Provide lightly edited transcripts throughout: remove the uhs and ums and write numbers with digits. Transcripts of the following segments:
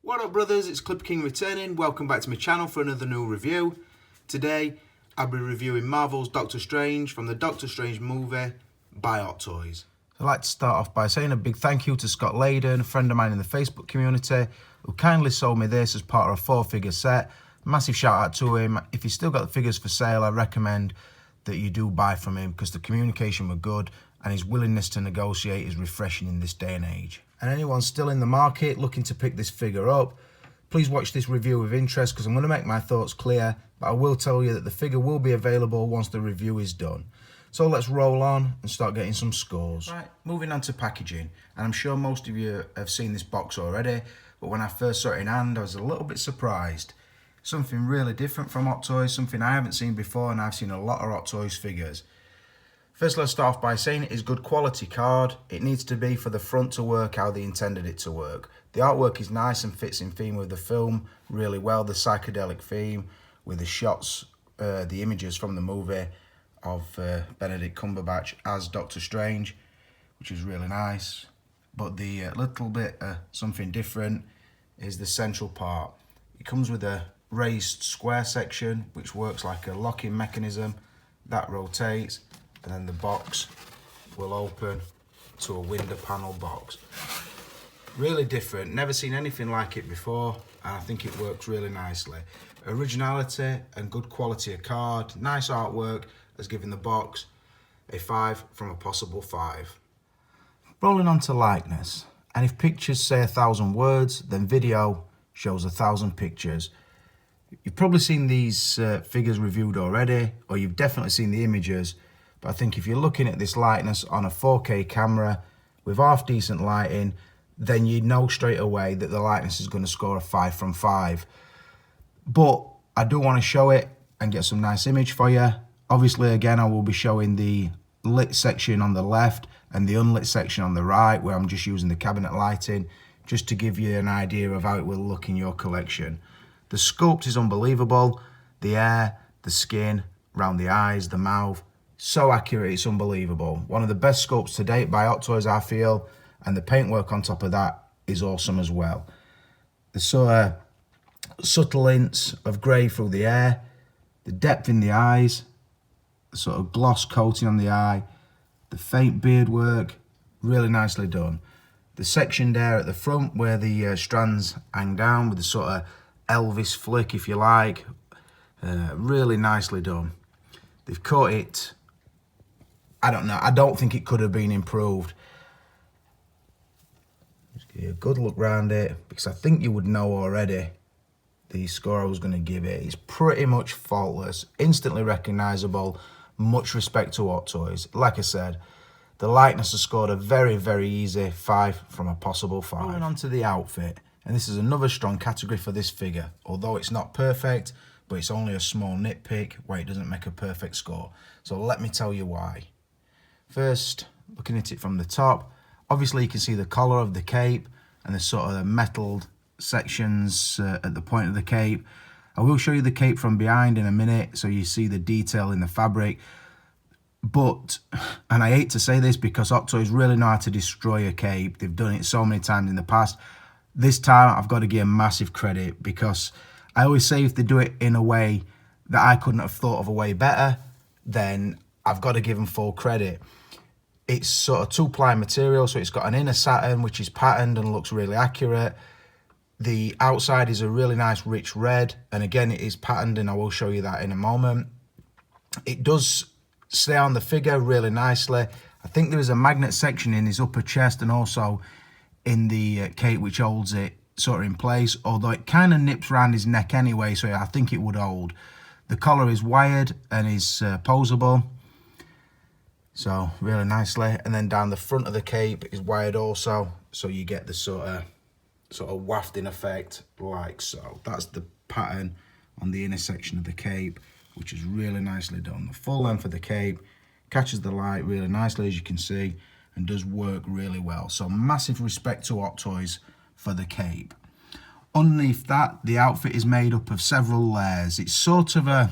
What up brothers, it's Clip King returning. Welcome back to my channel for another new review. Today I'll be reviewing Marvel's Doctor Strange from the Doctor Strange movie by Hot Toys. I'd like to start off by saying a big thank you to Scott Layden, a friend of mine in the Facebook community, who kindly sold me this as part of a 4-figure set. Massive shout out to him. If you've still got the figures for sale, I recommend that you do buy from him because the communication were good and his willingness to negotiate is refreshing in this day and age. And anyone still in the market looking to pick this figure up, please watch this review with interest because I'm going to make my thoughts clear, but I will tell you that the figure will be available once the review is done. So let's roll on and start getting some scores. Right, moving on to packaging, and I'm sure most of you have seen this box already, but when I first saw it in hand I was a little bit surprised. Something really different from Hot Toys, something I haven't seen before, and I've seen a lot of Hot Toys figures. First, let's start off by saying it is good quality card. It needs to be for the front to work how they intended it to work. The artwork is nice and fits in theme with the film really well, the psychedelic theme with the shots, the images from the movie of Benedict Cumberbatch as Doctor Strange, which is really nice. But the little bit something different is the central part. It comes with a raised square section which works like a locking mechanism that rotates, and then the box will open to a window panel box. Really different, never seen anything like it before, and I think it works really nicely. Originality and good quality of card, nice artwork has given the box a 5 from a possible 5. Rolling on to likeness, and if pictures say 1,000 words, then video shows 1,000 pictures. You've probably seen these figures reviewed already, or you've definitely seen the images, but I think if you're looking at this likeness on a 4K camera with half decent lighting, then you know straight away that the likeness is going to score a 5 from 5. But I do want to show it and get some nice image for you. Obviously, again, I will be showing the lit section on the left and the unlit section on the right, where I'm just using the cabinet lighting, just to give you an idea of how it will look in your collection. The sculpt is unbelievable. The hair, the skin, around the eyes, the mouth, so accurate, it's unbelievable. One of the best sculpts to date by Hot Toys, I feel, and the paintwork on top of that is awesome as well. The sort of subtle hints of grey through the hair, the depth in the eyes, the sort of gloss coating on the eye, the faint beard work, really nicely done. The section there at the front where the strands hang down with the sort of Elvis flick, if you like, really nicely done. They've cut it, I don't know, I don't think it could have been improved. Just give you a good look round it, because I think you would know already the score I was going to give it. It's pretty much faultless, instantly recognisable, much respect to Hot Toys. Like I said, the likeness has scored a very, very easy 5 from a possible 5. Moving on to the outfit, and this is another strong category for this figure. Although it's not perfect, but it's only a small nitpick where it doesn't make a perfect score. So let me tell you why. First, looking at it from the top, obviously you can see the collar of the cape and the sort of metalled sections at the point of the cape. I will show you the cape from behind in a minute so you see the detail in the fabric. But, and I hate to say this because Hot Toys really know how to destroy a cape. They've done it so many times in the past. This time I've got to give them massive credit, because I always say if they do it in a way that I couldn't have thought of a way better, then I've got to give them full credit. It's sort of 2-ply material, so it's got an inner satin which is patterned and looks really accurate. The outside is a really nice rich red, and again it is patterned, and I will show you that in a moment. It does stay on the figure really nicely. I think there is a magnet section in his upper chest and also in the cape which holds it sort of in place, although it kind of nips around his neck anyway, so I think it would hold. The collar is wired and is posable, so really nicely. And then down the front of the cape is wired also, so you get the sort of wafting effect like so. That's the pattern on the inner section of the cape, which is really nicely done. The full length of the cape catches the light really nicely, as you can see, and does work really well. So massive respect to Hot Toys for the cape. Underneath that, the outfit is made up of several layers. It's sort of a,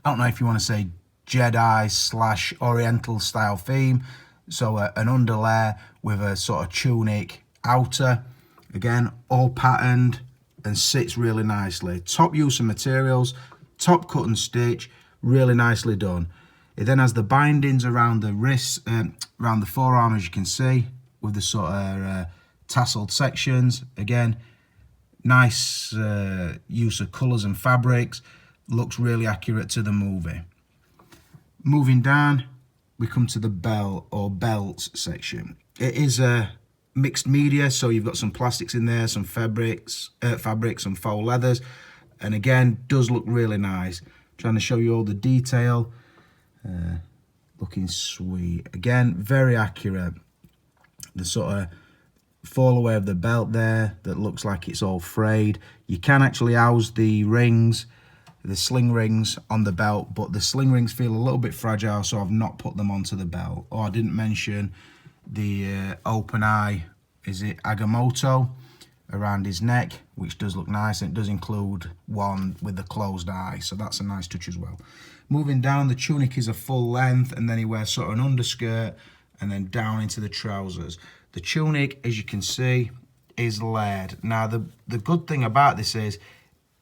I don't know if you want to say Jedi / Oriental style theme. So an underlayer with a sort of tunic outer, Again, all patterned and sits really nicely. Top use of materials, top cut and stitch, really nicely done. It then has the bindings around the wrists, around the forearm, as you can see, with the sort of tasseled sections. Again, nice use of colours and fabrics. Looks really accurate to the movie. Moving down, we come to the bell or belts section. It is a mixed media, so you've got some plastics in there, some fabrics, some faux leathers, and again, does look really nice. Trying to show you all the detail. Looking sweet. Again, very accurate. The sort of fall away of the belt there that looks like it's all frayed. You can actually house the rings, the sling rings on the belt, but the sling rings feel a little bit fragile, so I've not put them onto the belt. Oh, I didn't mention the open eye, is it Agamotto, around his neck, which does look nice, and it does include one with the closed eye, so that's a nice touch as well. Moving down, the tunic is a full length, and then he wears sort of an underskirt and then down into the trousers. The tunic, as you can see, is layered. Now the good thing about this is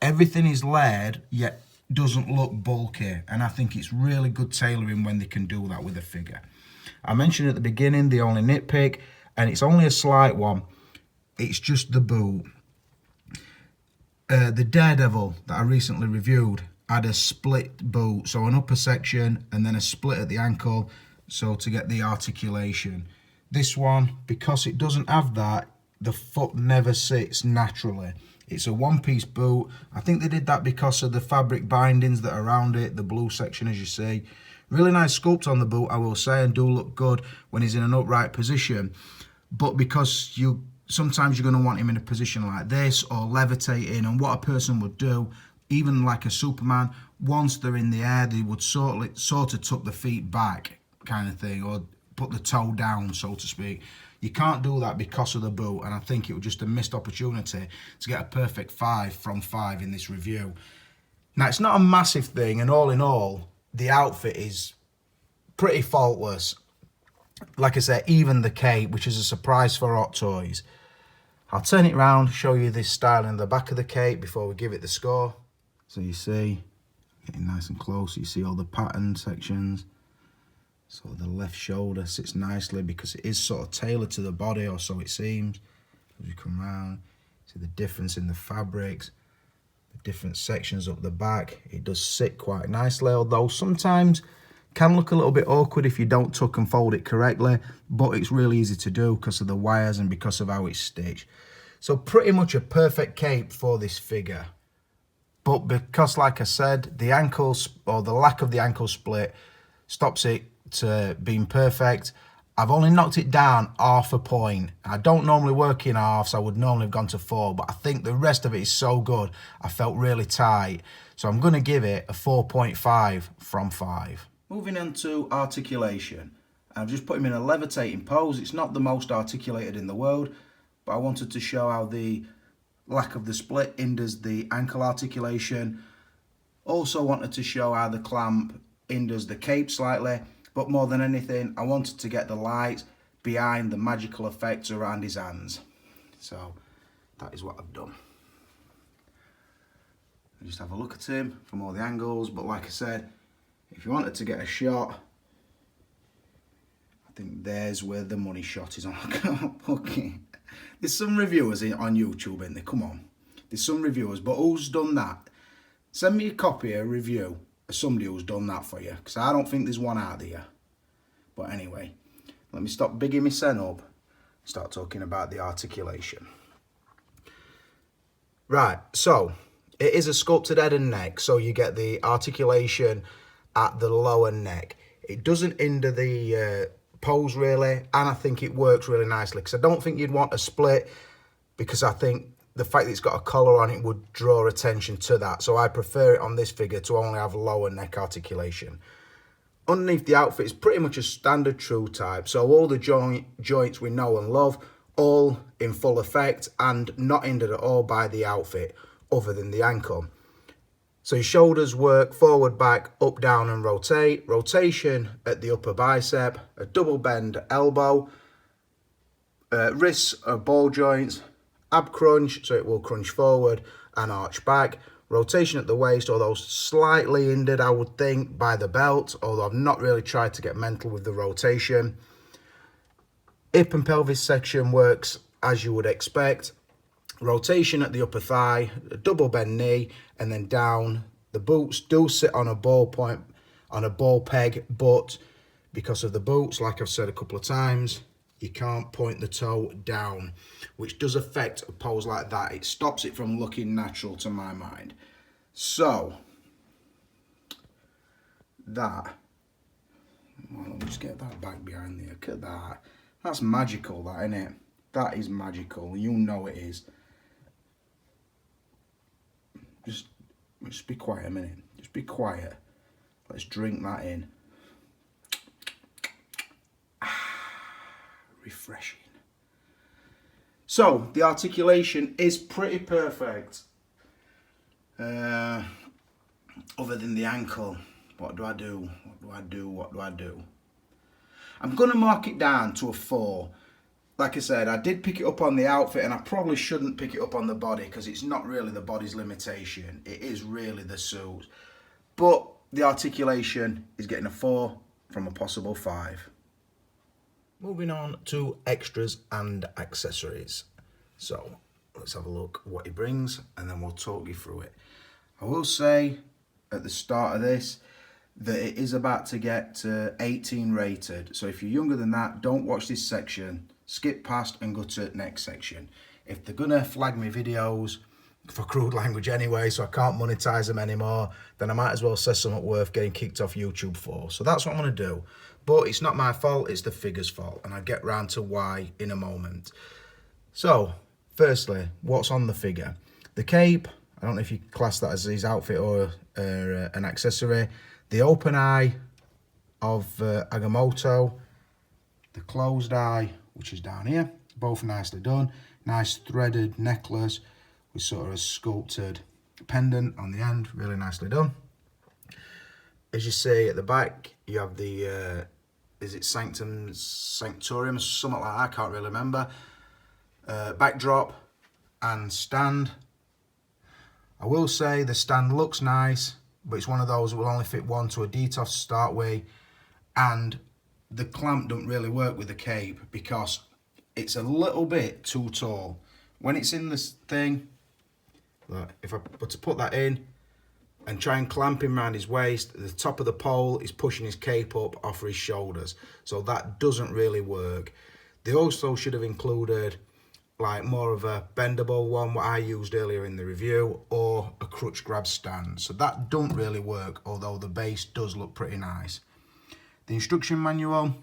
everything is layered, yet doesn't look bulky, and I think it's really good tailoring when they can do that with a figure. I mentioned at the beginning the only nitpick, and it's only a slight one, it's just the boot. The Daredevil that I recently reviewed had a split boot, so an upper section and then a split at the ankle, so to get the articulation. This one, because it doesn't have that, the foot never sits naturally. It's a one-piece boot. I think they did that because of the fabric bindings that are around it, the blue section as you see. Really nice sculpt on the boot, I will say, and do look good when he's in an upright position. But because sometimes you're going to want him in a position like this or levitating, and what a person would do, even like a Superman, once they're in the air, they would sort of tuck the feet back kind of thing, or put the toe down, so to speak. You can't do that because of the boot, and I think it was just a missed opportunity to get a perfect 5 from 5 in this review. Now, it's not a massive thing, and all in all, the outfit is pretty faultless. Like I said, even the cape, which is a surprise for Hot Toys. I'll turn it around, show you this style in the back of the cape before we give it the score. So you see, getting nice and close, you see all the pattern sections. So the left shoulder sits nicely because it is sort of tailored to the body, or so it seems. As you come around, see the difference in the fabrics, the different sections up the back. It does sit quite nicely, although sometimes can look a little bit awkward if you don't tuck and fold it correctly, but it's really easy to do because of the wires and because of how it's stitched. So pretty much a perfect cape for this figure. But because, like I said, the ankles, or the lack of the ankle split, stops it to being perfect, I've only knocked it down half a point. I don't normally work in halves, I would normally have gone to 4, but I think the rest of it is so good, I felt really tight. So I'm going to give it a 4.5 from 5. Moving on to articulation. I've just put him in a levitating pose. It's not the most articulated in the world, but I wanted to show how the lack of the split hinders the ankle articulation. Also wanted to show how the clamp hinders the cape slightly, but more than anything, I wanted to get the light behind the magical effects around his hands. So that is what I've done. Just have a look at him from all the angles, but like I said, if you wanted to get a shot, I think there's where the money shot is on. Okay. There's some reviewers on YouTube, isn't there? Come on. There's some reviewers, but who's done that? Send me a copy, a review of somebody who's done that for you, because I don't think there's one out there. But anyway, let me stop bigging my sen up, start talking about the articulation. Right, so it is a sculpted head and neck, so you get the articulation at the lower neck. It doesn't hinder the pose really, and I think it works really nicely, because I don't think you'd want a split, because I think the fact that it's got a collar on it would draw attention to that. So I prefer it on this figure to only have lower neck articulation. Underneath the outfit is pretty much a standard true type, so all the joints we know and love, all in full effect and not hindered at all by the outfit, other than the ankle. So your shoulders work forward, back, up, down and rotate. Rotation at the upper bicep, a double bend elbow, wrists are ball joints, ab crunch, so it will crunch forward and arch back. Rotation at the waist, although slightly hindered, I would think, by the belt, although I've not really tried to get mental with the rotation. Hip and pelvis section works as you would expect. Rotation at the upper thigh, a double bend knee, and then down. The boots do sit on a ball point, on a ball peg, but because of the boots, like I've said a couple of times, you can't point the toe down, which does affect a pose like that. It stops it from looking natural to my mind. So, that, well, let me just get that back behind there. Look at that. That's magical, that, isn't it? That is magical. You know it is. Just be quiet a minute. Just be quiet. Let's drink that in. Refreshing. So, the articulation is pretty perfect. Other than the ankle, what do I do? What do I do? I'm going to mark it down to a 4. Like I said, I did pick it up on the outfit, and I probably shouldn't pick it up on the body because it's not really the body's limitation. It is really the suit. But the articulation is getting a 4 from a possible 5. Moving on to extras and accessories. So let's have a look what he brings, and then we'll talk you through it. I will say at the start of this that it is about to get 18 rated. So if you're younger than that, don't watch this section. Skip past and go to the next section. If they're gonna flag me videos for crude language anyway, so I can't monetize them anymore, then I might as well say something worth getting kicked off YouTube for. So that's what I'm gonna do. But it's not my fault, it's the figure's fault, and I'll get round to why in a moment. So, firstly, what's on the figure? The cape, I don't know if you class that as his outfit or an accessory. The open eye of Agamotto, the closed eye, which is down here, both nicely done. Nice threaded necklace with sort of a sculpted pendant on the end, really nicely done. As you see at the back, you have the, is it Sanctorium, something like that, I can't really remember. Backdrop and stand. I will say the stand looks nice, but it's one of those that will only fit one to a detox to start with, and the clamp don't really work with the cape because it's a little bit too tall. When it's in this thing, look, if I were to put that in and try and clamp him around his waist, the top of the pole is pushing his cape up off his shoulders. So that doesn't really work. They also should have included like more of a bendable one, what I used earlier in the review, or a crutch grab stand. So that don't really work, although the base does look pretty nice. The instruction manual,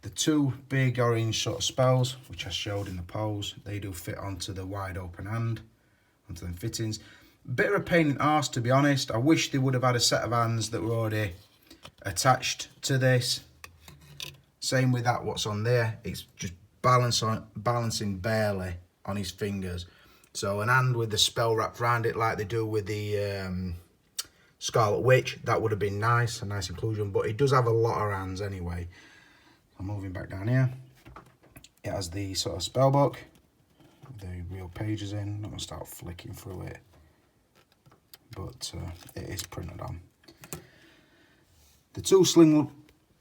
the 2 big orange sort of spells, which I showed in the pose, they do fit onto the wide open hand, onto them fittings. Bit of a pain in the arse, to be honest. I wish they would have had a set of hands that were already attached to this. Same with that, what's on there. It's just balancing barely on his fingers. So an hand with the spell wrapped around it like they do with the Scarlet Witch, that would have been nice, a nice inclusion, but it does have a lot of hands anyway. I'm moving back down here. It has the sort of spell book with the real pages in. I'm not going to start flicking through it, but it is printed on. The 2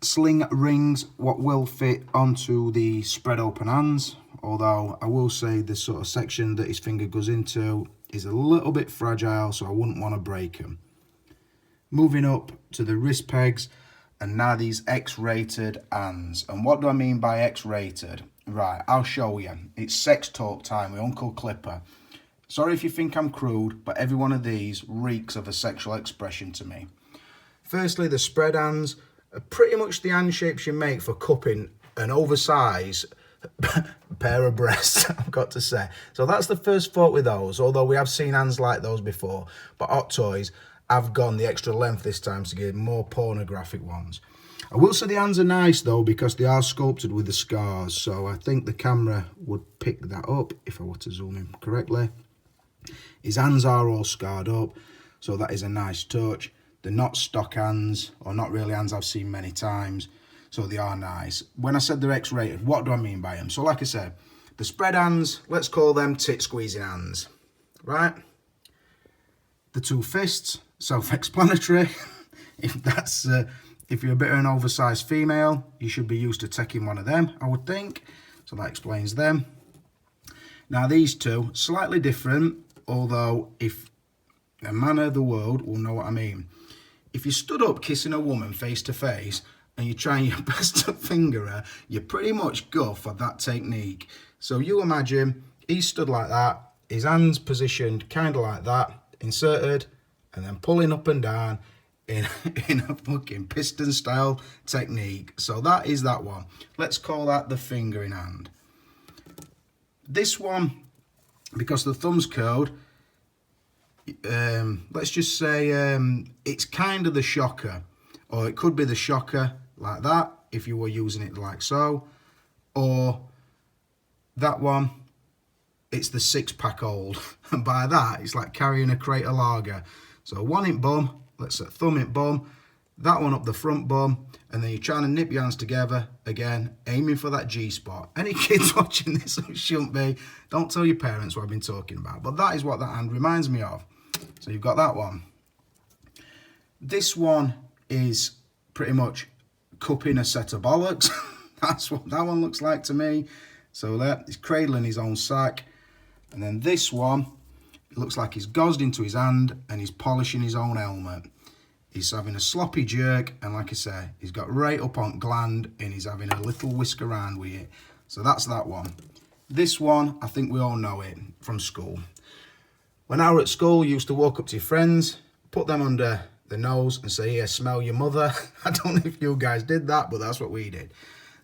sling rings, what will fit onto the spread open hands, although I will say the sort of section that his finger goes into is a little bit fragile, so I wouldn't want to break them. Moving up to the wrist pegs, and now these X-rated hands. And what do I mean by X-rated? Right, I'll show you. It's sex talk time with Uncle Clipper. Sorry if you think I'm crude, but every one of these reeks of a sexual expression to me. Firstly, the spread hands are pretty much the hand shapes you make for cupping an oversized pair of breasts, I've got to say. So that's the first thought with those, although we have seen hands like those before, but Hot Toys have gone the extra length this time to give more pornographic ones. I will say the hands are nice though, because they are sculpted with the scars, so I think the camera would pick that up if I were to zoom in correctly. His hands are all scarred up, so that is a nice touch. They're not stock hands, or not really hands I've seen many times, so they are nice. When I said they're X-rated, what do I mean by them? So like I said, The spread hands, let's call them tit squeezing hands, right? The two fists, self-explanatory. If you're a bit of an oversized female, you should be used to taking one of them, I would think. So that explains them. Now these two, slightly different, although if a man of the world will know what I mean. If you stood up kissing a woman face to face and you're trying your best to finger her, you pretty much go for that technique. So you imagine he's stood like that, his hands positioned kind of like that, inserted, and then pulling up and down in a fucking piston style technique. So that is that one. Let's call that the fingering hand. This one, because the thumb's curled, let's just say it's kind of the shocker, or it could be the shocker like that if you were using it like so, or that one, it's the 6-pack hold, and by that it's like carrying a crate of lager. So one in bum, let's say thumb in bum, that one up the front bum, and then you're trying to nip your hands together again, aiming for that G-spot. Any kids watching this who shouldn't be, don't tell your parents what I've been talking about, but that is what that hand reminds me of. So you've got that one. This one is pretty much cupping a set of bollocks. That's what that one looks like to me. So there, he's cradling his own sack. And then this one, it looks like he's gozzed into his hand and he's polishing his own helmet. He's having a sloppy jerk, and like I say, he's got right up on gland and he's having a little whisk around with it. So that's that one. This one, I think we all know it from school. When I were at school, you used to walk up to your friends, put them under the nose and say, "Here, smell your mother." I don't know if you guys did that, but that's what we did.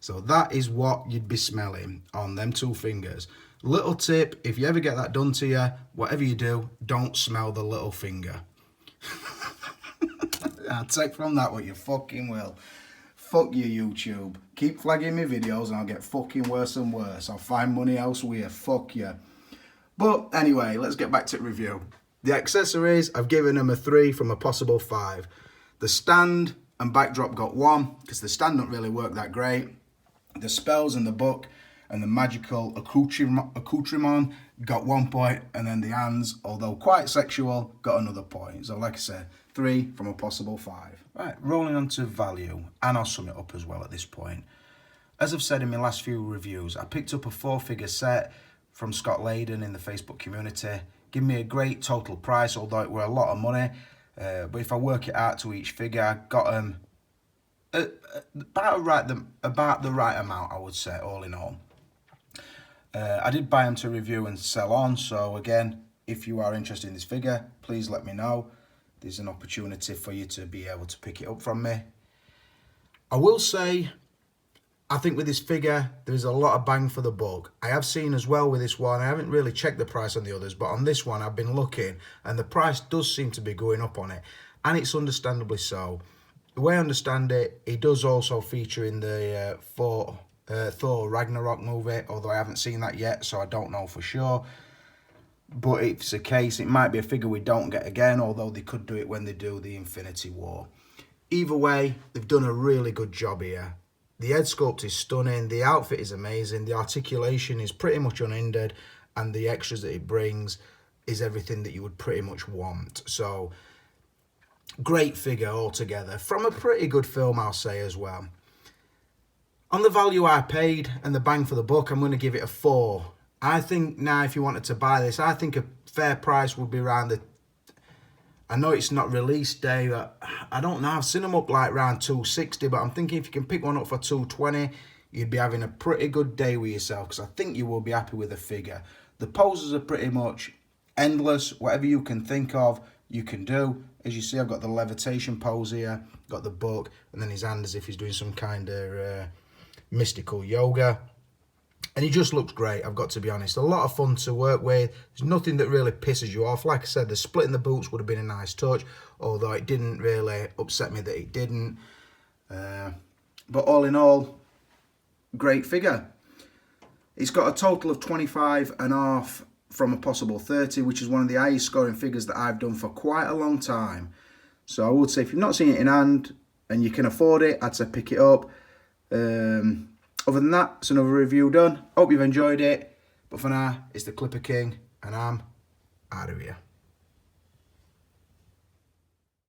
So that is what you'd be smelling on them two fingers. Little tip, if you ever get that done to you, whatever you do, don't smell the little finger. I'll take from that what you fucking will. Fuck you, YouTube. Keep flagging me videos and I'll get fucking worse and worse. I'll find money elsewhere. Fuck you. But anyway, let's get back to the review. The accessories, I've given them a 3 from a possible 5. The stand and backdrop got 1 because the stand don't really work that great. The spells and the book and the magical accoutrement got 1 point, and then the hands, although quite sexual, got another point. So like I said, 3 from a possible 5. Right, rolling on to value, and I'll sum it up as well at this point. As I've said in my last few reviews, I picked up a 4-figure set from Scott Layden in the Facebook community. Give me a great total price, although it were a lot of money. But if I work it out to each figure, I got them about the right amount, I would say, all in all. I did buy them to review and sell on, so again, if you are interested in this figure, please let me know. There's an opportunity for you to be able to pick it up from me. I will say, I think with this figure, there's a lot of bang for the buck. I have seen as well with this one, I haven't really checked the price on the others, but on this one I've been looking and the price does seem to be going up on it, and it's understandably so. The way I understand it, it does also feature in the Thor Ragnarok movie, although I haven't seen that yet, so I don't know for sure. But if it's a case, it might be a figure we don't get again, although they could do it when they do the Infinity War. Either way, they've done a really good job here. The head sculpt is stunning, the outfit is amazing, the articulation is pretty much unhindered, and the extras that it brings is everything that you would pretty much want. So, great figure altogether, from a pretty good film, I'll say as well. On the value I paid and the bang for the buck, I'm going to give it a 4. I think now if you wanted to buy this, I think a fair price would be around the... I know it's not release day, but I don't know. I've seen them up like around 260, but I'm thinking if you can pick one up for 220, you'd be having a pretty good day with yourself, because I think you will be happy with the figure. The poses are pretty much endless. Whatever you can think of, you can do. As you see, I've got the levitation pose here, got the book, and then his hand as if he's doing some kind of mystical yoga. And he just looks great, I've got to be honest. A lot of fun to work with. There's nothing that really pisses you off. Like I said, the splitting the boots would have been a nice touch, although it didn't really upset me that it didn't. But all in all, great figure. It's got a total of 25.5 from a possible 30, which is one of the highest scoring figures that I've done for quite a long time. So I would say if you've not seen it in hand and you can afford it, I'd say pick it up. Other than that, it's another review done. Hope you've enjoyed it. But for now, it's the Clipper King, and I'm out of here.